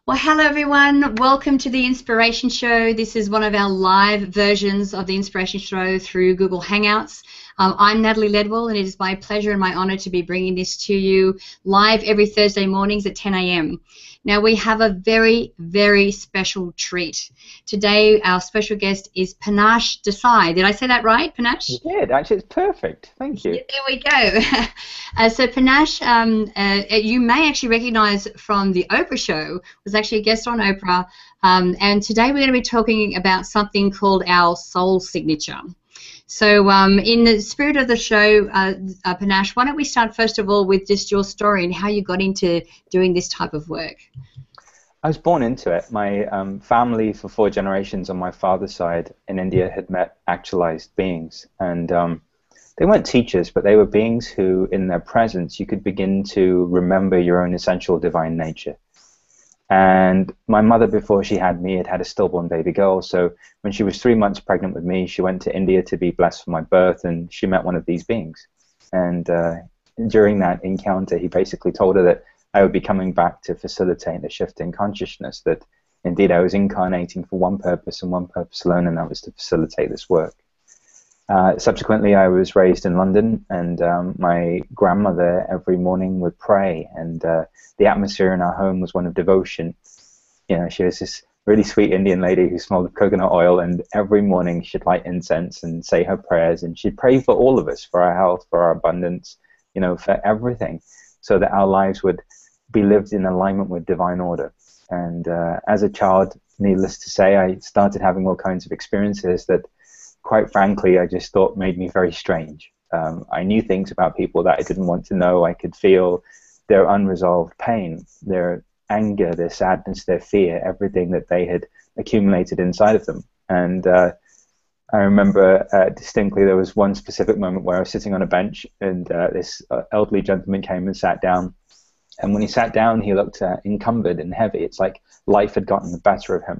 Well, hello everyone. Welcome to the Inspiration Show. This is one of our live versions of the Inspiration Show through Google Hangouts. I'm Natalie Ledwell, and it is my pleasure and my honor to be bringing this to you live every Thursday mornings at 10 a.m. Now, we have a very, very special treat. Today, our special guest is Panache Desai. Did I say that right, Panache? You did. Actually, it's perfect. Thank you. There we go. So Panache, you may actually recognize from the Oprah show, was actually a guest on Oprah, and today we're going to be talking about something called our soul signature. So in the spirit of the show, Panache, why don't we start first of all with just your story and how you got into doing this type of work? I was born into it. My family, for 4 generations on my father's side in India, had met actualized beings. And they weren't teachers, but they were beings who, in their presence, you could begin to remember your own essential divine nature. And my mother, before she had me, had a stillborn baby girl. So when she was 3 months pregnant with me, she went to India to be blessed for my birth, and she met one of these beings. And during that encounter, he basically told her that I would be coming back to facilitate a shift in consciousness, that indeed I was incarnating for one purpose and one purpose alone, and that was to facilitate this work. Subsequently, I was raised in London, and my grandmother every morning would pray, and the atmosphere in our home was one of devotion. You know, she was this really sweet Indian lady who smelled of coconut oil, and every morning she'd light incense and say her prayers, and she'd pray for all of us, for our health, for our abundance, you know, for everything, so that our lives would be lived in alignment with divine order. And as a child, needless to say, I started having all kinds of experiences that, quite frankly, I just thought made me very strange. I knew things about people that I didn't want to know. I could feel their unresolved pain, their anger, their sadness, their fear, everything that they had accumulated inside of them. And I remember distinctly there was one specific moment where I was sitting on a bench, and this elderly gentleman came and sat down. And when he sat down, he looked encumbered and heavy. It's like life had gotten the better of him.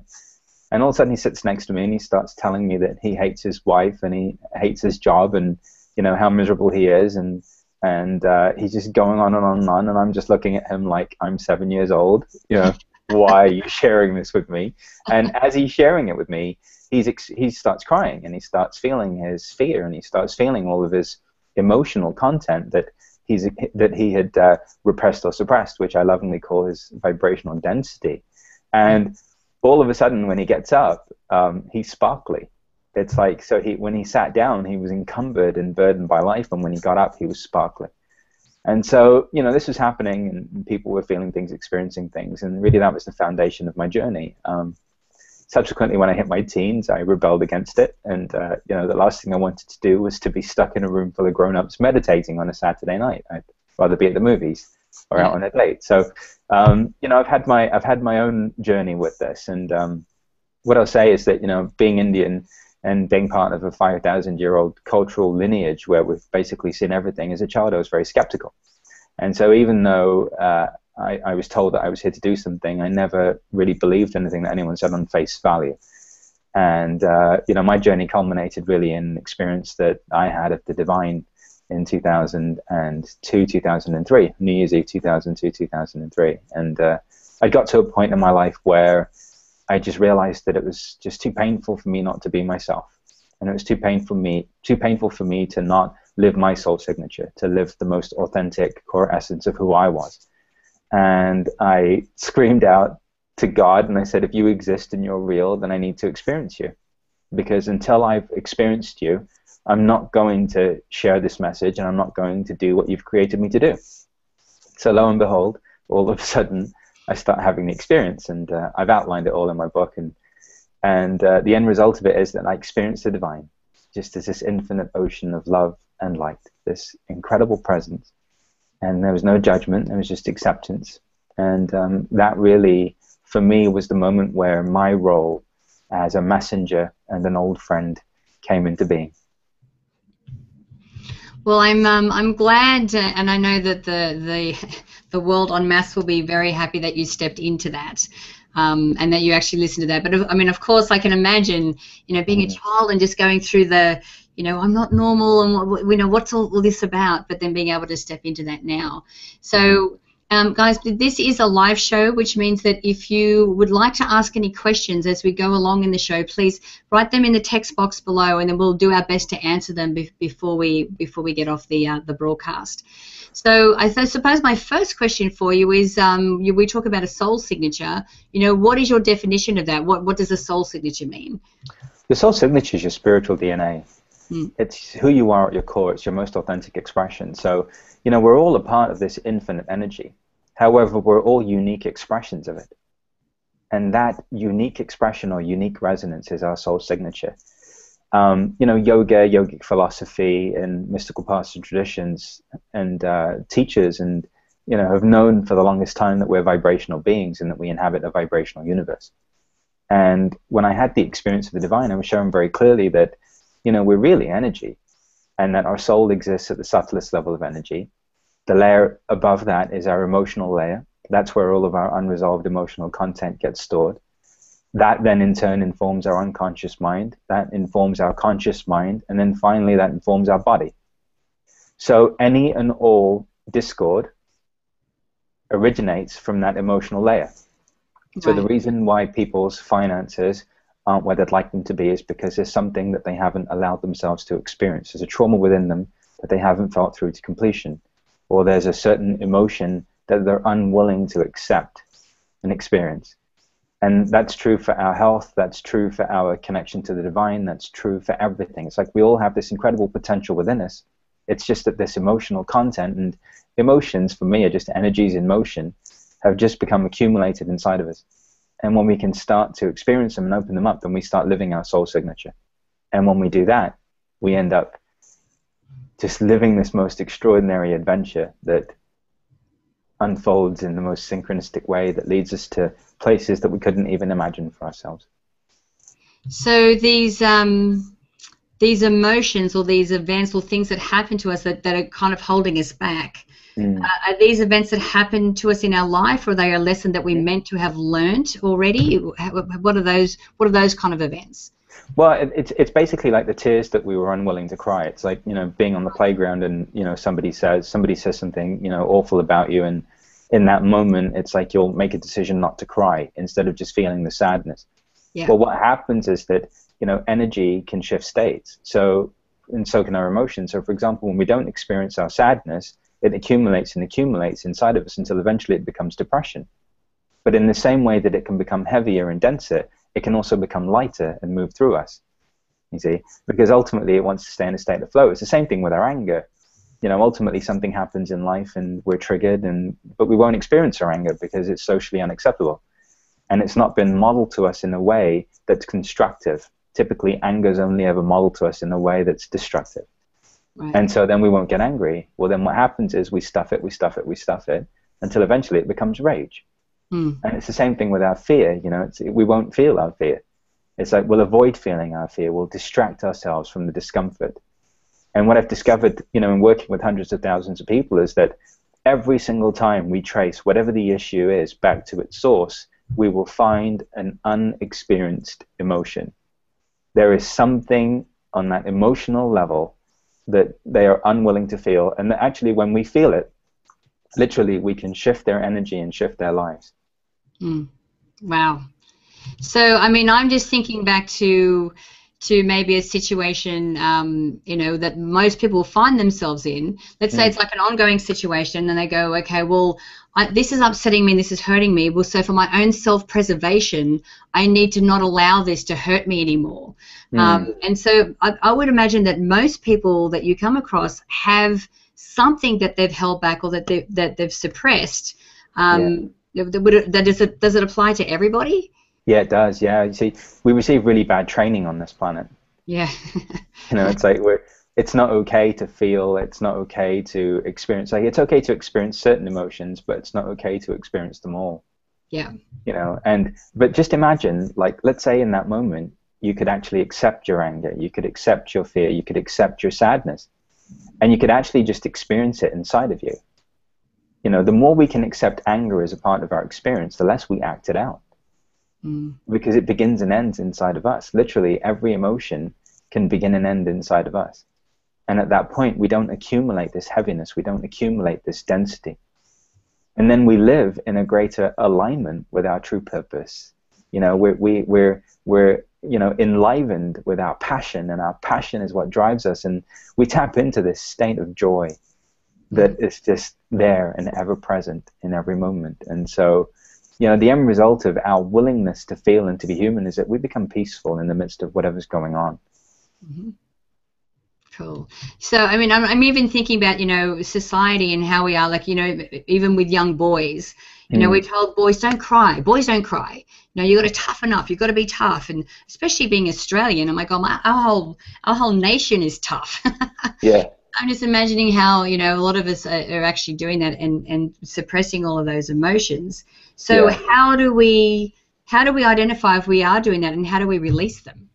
And all of a sudden he sits next to me and he starts telling me that he hates his wife and he hates his job, and you know how miserable he is, and he's just going on and on and on, and I'm just looking at him like I'm 7 years old. You know, why are you sharing this with me? And as he's sharing it with me, he starts crying, and he starts feeling his fear, and he starts feeling all of his emotional content that he had repressed or suppressed, which I lovingly call his vibrational density. And all of a sudden, when he gets up, he's sparkly. It's like, so when he sat down, he was encumbered and burdened by life, and when he got up, he was sparkly. And so, you know, this was happening, and people were feeling things, experiencing things, and really that was the foundation of my journey. Subsequently, when I hit my teens, I rebelled against it, and you know, the last thing I wanted to do was to be stuck in a room full of grown-ups meditating on a Saturday night. I'd rather be at the movies or out on a date. So, you know, I've had my own journey with this, and what I'll say is that, you know, being Indian and being part of a 5,000-year-old cultural lineage where we've basically seen everything, as a child I was very skeptical. And so even though I was told that I was here to do something, I never really believed anything that anyone said on face value. And you know, my journey culminated really in an experience that I had of the divine in 2002, 2003, New Year's Eve 2002, 2003. And I got to a point in my life where I just realized that it was just too painful for me not to be myself. And it was too painful for me to not live my soul signature, to live the most authentic core essence of who I was. And I screamed out to God, and I said, if you exist and you're real, then I need to experience you. Because until I've experienced you, I'm not going to share this message, and I'm not going to do what you've created me to do. So lo and behold, all of a sudden, I start having the experience, and I've outlined it all in my book. And the end result of it is that I experienced the divine, just as this infinite ocean of love and light, this incredible presence. And there was no judgment, there was just acceptance. And that really, for me, was the moment where my role as a messenger and an old friend came into being. Well, I'm glad, and I know that the world en masse will be very happy that you stepped into that, and that you actually listened to that. But I mean, of course, I can imagine, you know, being a child and just going through the, you know, I'm not normal, and you know, what's all this about? But then being able to step into that now. So Guys, this is a live show, which means that if you would like to ask any questions as we go along in the show, please write them in the text box below, and then we'll do our best to answer them before we get off the broadcast. So I suppose my first question for you is, we talk about a soul signature. What is your definition of that? What does a soul signature mean? The soul signature is your spiritual DNA. It's who you are at your core. It's your most authentic expression. So, we're all a part of this infinite energy. However, we're all unique expressions of it. And that unique expression or unique resonance is our soul signature. Yogic philosophy and mystical parts of traditions and teachers have known for the longest time that we're vibrational beings and that we inhabit a vibrational universe. And when I had the experience of the divine, I was shown very clearly that we're really energy, and that our soul exists at the subtlest level of energy. The layer above that is our emotional layer. That's where all of our unresolved emotional content gets stored. That then in turn informs our unconscious mind. That informs our conscious mind. And then finally that informs our body. So any and all discord originates from that emotional layer. So the reason why people's finances aren't where they'd like them to be is because there's something that they haven't allowed themselves to experience. There's a trauma within them that they haven't felt through to completion. Or there's a certain emotion that they're unwilling to accept and experience. And that's true for our health, that's true for our connection to the divine, that's true for everything. It's like we all have this incredible potential within us. It's just that this emotional content, and emotions for me are just energies in motion, have just become accumulated inside of us. And when we can start to experience them and open them up, then we start living our soul signature. And when we do that, we end up just living this most extraordinary adventure that unfolds in the most synchronistic way that leads us to places that we couldn't even imagine for ourselves. So these emotions or these events or things that happen to us that are kind of holding us back, are these events that happen to us in our life, or are they a lesson that we meant to have learned already? What are those kind of events? Well, it's basically like the tears that we were unwilling to cry. It's like, being on the playground and, somebody says something, awful about you, and in that moment, it's like you'll make a decision not to cry instead of just feeling the sadness. Yeah. Well, what happens is that, energy can shift states. And so can our emotions. So, for example, when we don't experience our sadness, it accumulates and accumulates inside of us until eventually it becomes depression. But in the same way that it can become heavier and denser, it can also become lighter and move through us, you see, because ultimately it wants to stay in a state of flow. It's the same thing with our anger. Ultimately something happens in life and we're triggered, but we won't experience our anger because it's socially unacceptable. And it's not been modeled to us in a way that's constructive. Typically, anger is only ever modeled to us in a way that's destructive. Right. And so then we won't get angry. Well, then what happens is we stuff it until eventually it becomes rage. And it's the same thing with our fear. We won't feel our fear. It's like we'll avoid feeling our fear. We'll distract ourselves from the discomfort. And what I've discovered, in working with hundreds of thousands of people is that every single time we trace whatever the issue is back to its source, we will find an unexperienced emotion. There is something on that emotional level that they are unwilling to feel. And that actually when we feel it, literally we can shift their energy and shift their lives. Wow. So, I'm just thinking back to maybe a situation, that most people find themselves in. Let's say it's like an ongoing situation, and they go, okay, well, this is upsetting me and this is hurting me. Well, so for my own self-preservation, I need to not allow this to hurt me anymore. And so I would imagine that most people that you come across have something that they've held back or that they've suppressed. Does it apply to everybody? Yeah, it does. Yeah, you see, we receive really bad training on this planet. Yeah. It's like it's not okay to feel. It's not okay to experience. Like it's okay to experience certain emotions, but it's not okay to experience them all. Yeah. But just imagine, like, let's say in that moment, you could actually accept your anger, you could accept your fear, you could accept your sadness, and you could actually just experience it inside of you. The more we can accept anger as a part of our experience, the less we act it out. Because it begins and ends inside of us. Literally, every emotion can begin and end inside of us. And at that point, we don't accumulate this heaviness. We don't accumulate this density. And then we live in a greater alignment with our true purpose. You know, we're you know, enlivened with our passion, and our passion is what drives us, and we tap into this state of joy that is just there and ever present in every moment. And so, you know, the end result of our willingness to feel and to be human is that we become peaceful in the midst of whatever's going on. Mm-hmm. Cool. So, I mean, I'm even thinking about, you know, society and how we are, like, you know, even with young boys, you know, we're told boys don't cry. Boys don't cry. You know, you got to toughen up. You've got to be tough. And especially being Australian, I'm like, oh, our whole nation is tough. Yeah. I'm just imagining how, you know, a lot of us are actually doing that and suppressing all of those emotions. So Yeah. how do we identify if we are doing that, and how do we release them?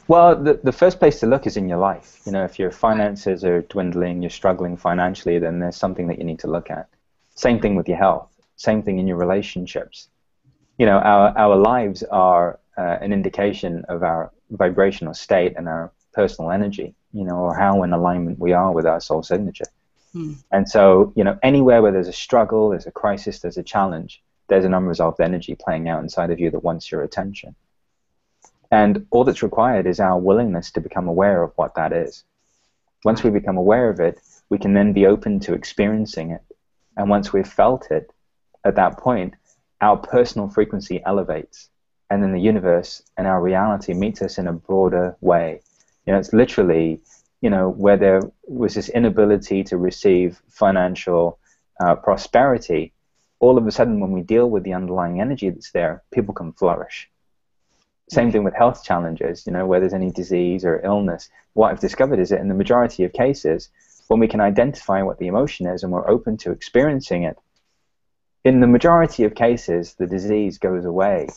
Well, the first place to look is in your life. You know, if your finances are dwindling, you're struggling financially, then there's something that you need to look at. Same thing with your health. Same thing in your relationships. You know, our lives are an indication of our vibrational state and our personal energy, you know, or how in alignment we are with our soul signature. And so, you know, anywhere where there's a struggle, there's a crisis, there's a challenge, there's an unresolved energy playing out inside of you that wants your attention. And all that's required is our willingness to become aware of what that is. Once we become aware of it, we can then be open to experiencing it. And once we've felt it, at that point, our personal frequency elevates. And then the universe and our reality meets us in a broader way. You know, it's literally, you know, where there was this inability to receive financial prosperity, all of a sudden when we deal with the underlying energy that's there, people can flourish. Same thing with health challenges, you know, where there's any disease or illness. What I've discovered is that in the majority of cases, when we can identify what the emotion is and we're open to experiencing it, in the majority of cases, the disease goes away,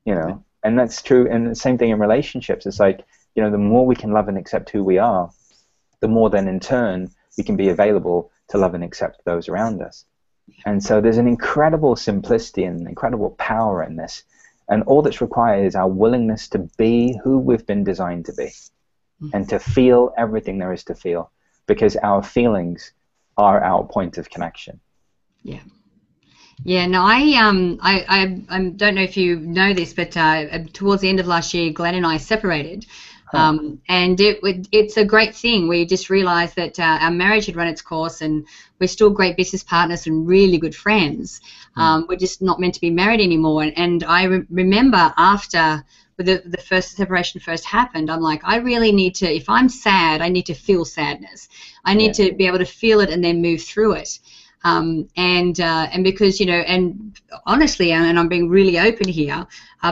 you know, and that's true. And the same thing in relationships. It's like, you know, the more we can love and accept who we are, the more then in turn we can be available to love and accept those around us. And so there's an incredible simplicity and incredible power in this. And all that's required is our willingness to be who we've been designed to be and to feel everything there is to feel, because our feelings are our point of connection. Yeah. Yeah, no, I don't know if you know this, but towards the end of last year, Glenn and I separated. And it's a great thing. We just realized that our marriage had run its course, and we're still great business partners and really good friends. We're just not meant to be married anymore. And I remember after the first separation first happened, I'm like, I really need to, if I'm sad, I need to feel sadness. I need to be able to feel it and then move through it. And because, you know, and honestly, and I'm being really open here,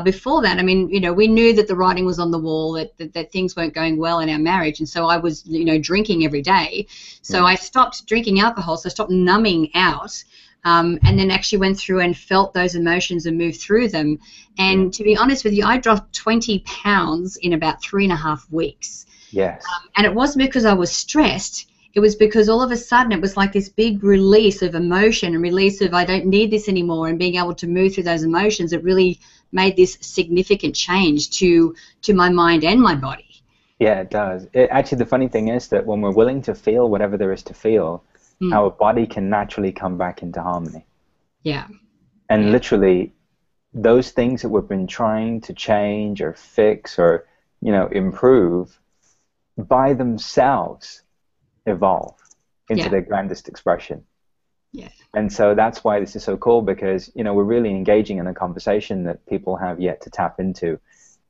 before that, I mean, you know, we knew that the writing was on the wall, that things weren't going well in our marriage, and so I was, you know, drinking every day. So I stopped drinking alcohol, so I stopped numbing out, and then actually went through and felt those emotions and moved through them. And to be honest with you, I dropped 20 pounds in about 3.5 weeks. Yes. And it wasn't because I was stressed. It was because all of a sudden it was like this big release of emotion and release of I don't need this anymore, and being able to move through those emotions. It really made this significant change to my mind and my body. Yeah, it does. Actually, the funny thing is that when we're willing to feel whatever there is to feel, our body can naturally come back into harmony. Yeah. And literally, those things that we've been trying to change or fix or, you know, improve, by themselves evolve into their grandest expression. Yeah. And so that's why this is so cool, because, you know, we're really engaging in a conversation that people have yet to tap into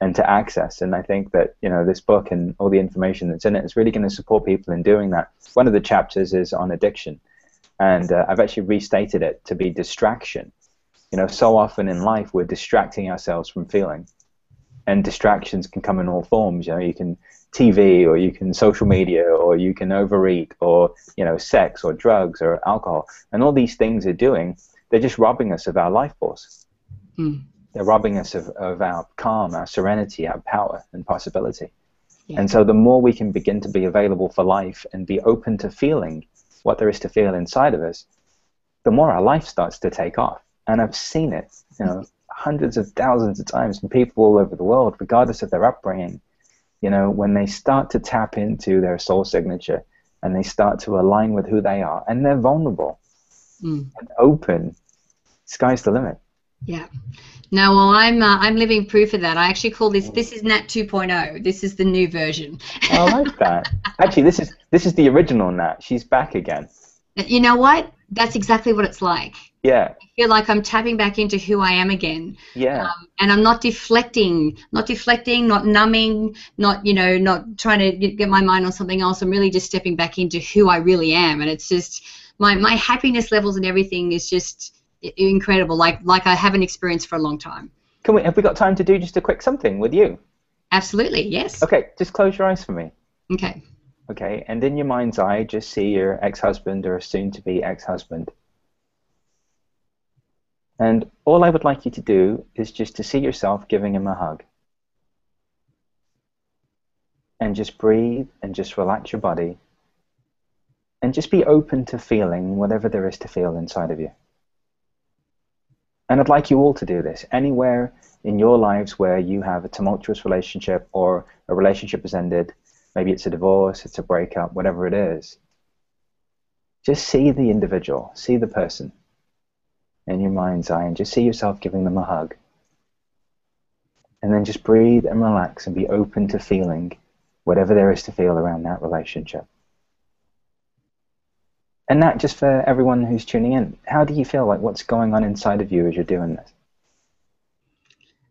and to access. And I think that, you know, this book and all the information that's in it is really going to support people in doing that. One of the chapters is on addiction, and I've actually restated it to be distraction. You know, so often in life we're distracting ourselves from feeling, and distractions can come in all forms. You know, you can TV, or you can social media, or you can overeat, or, you know, sex or drugs or alcohol, and all these things are doing, they're just robbing us of our life force. They're robbing us of our calm, our serenity, our power and possibility. And so the more we can begin to be available for life and be open to feeling what there is to feel inside of us, the more our life starts to take off. And I've seen it, you know, hundreds of thousands of times from people all over the world, regardless of their upbringing. You know, when they start to tap into their soul signature and they start to align with who they are, and they're vulnerable. and open, sky's the limit. Yeah. No, well, I'm living proof of that. I actually call this is Nat 2.0. This is the new version. I like that. Actually, this is the original Nat. She's back again. You know what? That's exactly what it's like. Yeah. I feel like I'm tapping back into who I am again. Yeah. And I'm not deflecting, not numbing, not trying to get my mind on something else. I'm really just stepping back into who I really am. And it's just my happiness levels and everything is just incredible. Like I haven't experienced for a long time. Have we got time to do just a quick something with you? Absolutely, yes. Okay, just close your eyes for me. Okay. Okay, and in your mind's eye, just see your ex-husband or soon-to-be ex-husband. And all I would like you to do is just to see yourself giving him a hug. And just breathe and just relax your body. And just be open to feeling whatever there is to feel inside of you. And I'd like you all to do this. Anywhere in your lives where you have a tumultuous relationship or a relationship has ended, maybe it's a divorce, it's a breakup, whatever it is, just see the individual, see the person in your mind's eye and just see yourself giving them a hug. And then just breathe and relax and be open to feeling whatever there is to feel around that relationship. And that, just for everyone who's tuning in, how do you feel? Like, what's going on inside of you as you're doing this?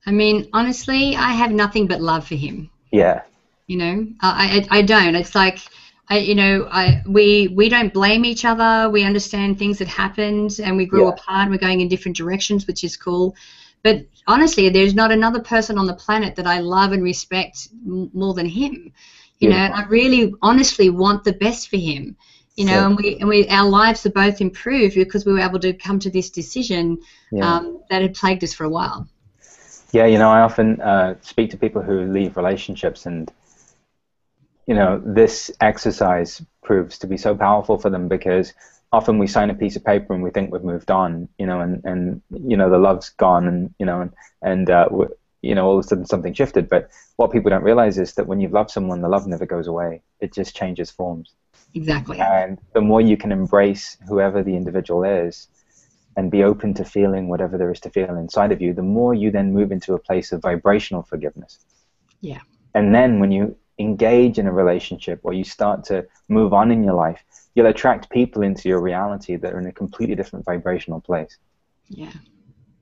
I mean, honestly, I have nothing but love for him. Yeah. You know, I don't. It's like, we don't blame each other. We understand things that happened, and we grew apart. And we're going in different directions, which is cool. But honestly, there's not another person on the planet that I love and respect more than him. You know, I really, honestly want the best for him. You know, and we our lives are both improved because we were able to come to this decision that had plagued us for a while. Yeah, you know, I often speak to people who leave relationships, and you know, this exercise proves to be so powerful for them because often we sign a piece of paper and we think we've moved on, you know, and you know, the love's gone, and you know, and you know, all of a sudden something shifted. But what people don't realize is that when you've loved someone, the love never goes away. It just changes forms. Exactly. And the more you can embrace whoever the individual is and be open to feeling whatever there is to feel inside of you, the more you then move into a place of vibrational forgiveness. Yeah. And then when you engage in a relationship or you start to move on in your life, you'll attract people into your reality that are in a completely different vibrational place. Yeah.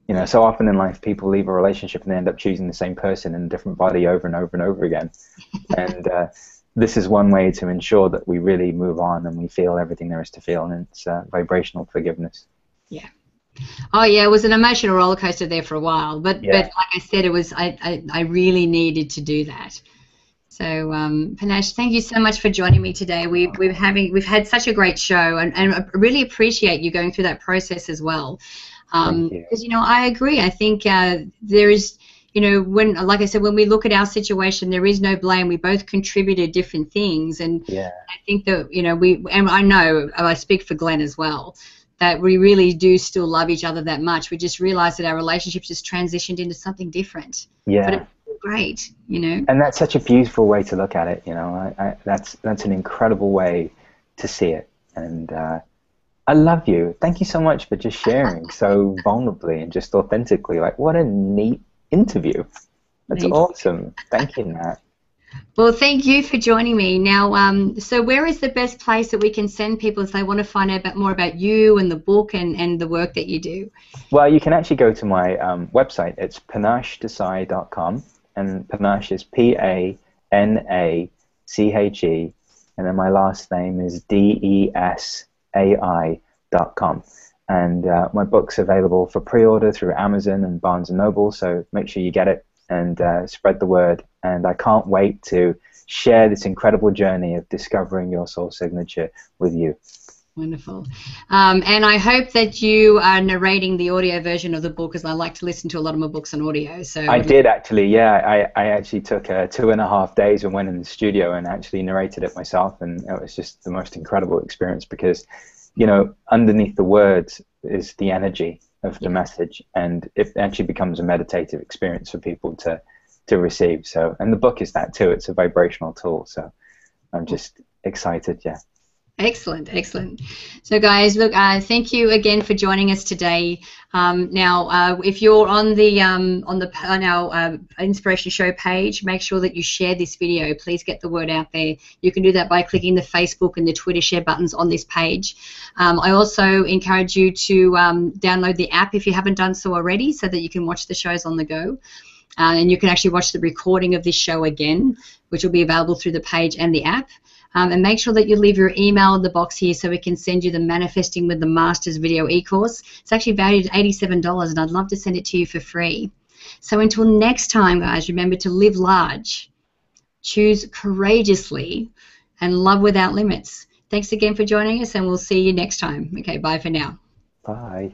You know, so often in life people leave a relationship and they end up choosing the same person in a different body over and over and over again. And this is one way to ensure that we really move on and we feel everything there is to feel, and it's vibrational forgiveness. Yeah. Oh yeah, it was an emotional roller coaster there for a while, but like I said, it was I really needed to do that. So Panache, thank you so much for joining me today. We've had such a great show, and I really appreciate you going through that process as well. Because you know, I agree. I think there is, you know, when, like I said, when we look at our situation, there is no blame. We both contributed different things, and I think that, you know, and I know, I speak for Glenn as well, that we really do still love each other that much. We just realized that our relationship just transitioned into something different. Yeah. But it's great, you know. And that's such a beautiful way to look at it, you know. That's an incredible way to see it. And I love you. Thank you so much for just sharing so vulnerably and just authentically. Like, what a neat interview. That's awesome. Thank you, Nat. Well, thank you for joining me. Now, so where is the best place that we can send people if they want to find out more about you and the book and the work that you do? Well, you can actually go to my website. It's panachedesai.com, and Panache is Panache, and then my last name is DESAI.com. And my book's available for pre-order through Amazon and Barnes & Noble, so make sure you get it and spread the word. And I can't wait to share this incredible journey of discovering your soul signature with you. Wonderful. And I hope that you are narrating the audio version of the book, because I like to listen to a lot of my books on audio. So I did actually, yeah. I actually took 2.5 days and went in the studio and actually narrated it myself, and it was just the most incredible experience because, you know, underneath the words is the energy of the message, and it actually becomes a meditative experience for people to receive. So, and the book is that too. It's a vibrational tool. So I'm just excited. Yeah. Excellent, excellent. So, guys, look, thank you again for joining us today. Now, if you're on our Inspiration Show page, make sure that you share this video. Please get the word out there. You can do that by clicking the Facebook and the Twitter share buttons on this page. I also encourage you to download the app if you haven't done so already, so that you can watch the shows on the go. And you can actually watch the recording of this show again, which will be available through the page and the app. And make sure that you leave your email in the box here so we can send you the Manifesting with the Masters video e-course. It's actually valued at $87, and I'd love to send it to you for free. So until next time, guys, remember to live large, choose courageously, and love without limits. Thanks again for joining us, and we'll see you next time. Okay, bye for now. Bye.